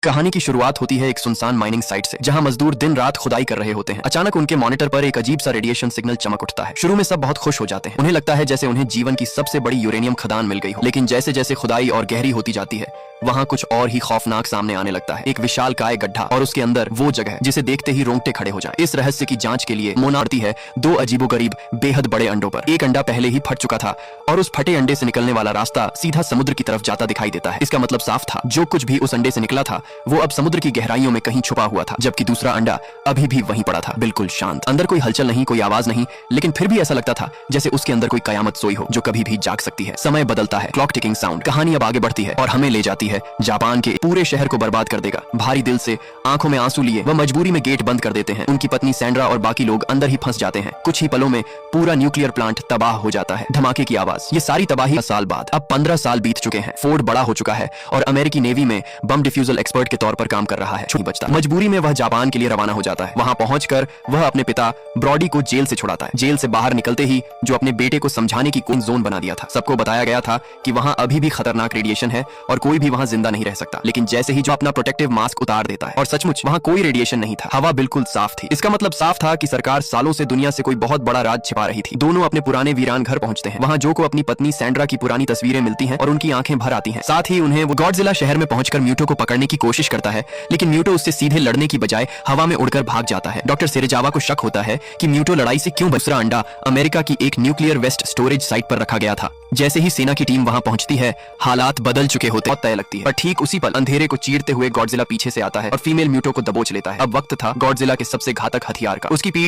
कहानी की शुरुआत होती है एक सुनसान माइनिंग साइट से, जहां मजदूर दिन रात खुदाई कर रहे होते हैं। अचानक उनके मॉनिटर पर एक अजीब सा रेडिएशन सिग्नल चमक उठता है। शुरू में सब बहुत खुश हो जाते हैं। उन्हें लगता है जैसे उन्हें जीवन की सबसे बड़ी यूरेनियम खदान मिल गई हो। लेकिन जैसे जैसे खुदाई और गहरी होती जाती है, वहां कुछ और ही खौफनाक सामने आने लगता है। एक विशाल काय गड्ढा और उसके अंदर वो जगह जिसे देखते ही रोंगटे खड़े हो जाएं। इस रहस्य की जांच के लिए मोना आती है दो अजीबोगरीब बेहद बड़े अंडों पर। एक अंडा पहले ही फट चुका था और उस फटे अंडे से निकलने वाला रास्ता सीधा समुद्र की तरफ जाता दिखाई देता है। इसका मतलब साफ था, जो कुछ भी उस अंडे से निकला था वो अब समुद्र की गहराइयों में कहीं छुपा हुआ था। जबकि दूसरा अंडा अभी भी वहीं पड़ा था, बिल्कुल शांत। अंदर कोई हलचल नहीं, कोई आवाज नहीं, लेकिन फिर भी ऐसा लगता था जैसे उसके अंदर कोई कयामत सोई हो जो कभी भी जाग सकती है। समय बदलता है, क्लॉक टिकिंग साउंड। कहानी अब आगे बढ़ती है और हमें ले जाती है जापान के पूरे शहर को बर्बाद कर देगा। भारी दिल से, आंखों में आंसू लिए, वह मजबूरी में गेट बंद कर देते हैं। उनकी पत्नी सैंड्रा और बाकी लोग अंदर ही फंस जाते हैं। कुछ ही पलों में पूरा न्यूक्लियर प्लांट तबाह हो जाता है। धमाके की आवाज। ये सारी तबाही साल बाद। अब 15 साल बीत चुके हैं। फोर्ड बड़ा हो चुका है और अमेरिकी नेवी में बम डिफ्यूजल एक्सपर्ट के तौर पर काम कर रहा है। नहीं बचता। मजबूरी में वह जापान के लिए रवाना हो जाता है। वहां पहुंचकर वह अपने पिता ब्रॉडी को जेल से छुड़ाता है। जेल से बाहर निकलते ही जो अपने बेटे को समझाने की कोई जोन बना दिया था। सबको बताया गया था कि वहां अभी भी खतरनाक रेडिएशन है और कोई भी वहां जिंदा नहीं रह सकता। लेकिन जैसे ही जो अपना प्रोटेक्टिव मास्क उतार देता है और सचमुच वहां कोई रेडिएशन नहीं था। हवा बिल्कुल साफ थी। इसका मतलब साफ था कि सरकार सालों से दुनिया से कोई बहुत बड़ा राज छिपा रही थी। दोनों अपने पुराने वीरान घर पहुंचते हैं। वहां जो को अपनी पत्नी सैंड्रा की पुरानी तस्वीरें मिलती हैं और उनकी आंखें भर आती हैं। साथ ही उन्हें वो गॉडजिला शहर में पहुंचकर म्यूटो को पकड़ने की कोशिश करता है, लेकिन म्यूटो उससे सीधे लड़ने की बजाय हवा में उड़कर भाग जाता है। डॉक्टर सेरेजावा को शक होता है कि म्यूटो लड़ाई से क्यों। दूसरा अंडा अमेरिका की एक न्यूक्लियर वेस्ट स्टोरेज साइट पर रखा गया था। जैसे ही सेना की टीम वहां पहुंचती है, हालात बदल चुके होते हैं। तय लगती है, पर ठीक उसी पल अंधेरे को चीरते हुए गॉडजिला पीछे से आता है और फीमेल म्यूटो को दबोच लेता है। अब वक्त था गॉडजिला के सबसे घातक हथियार का। उसकी पीठ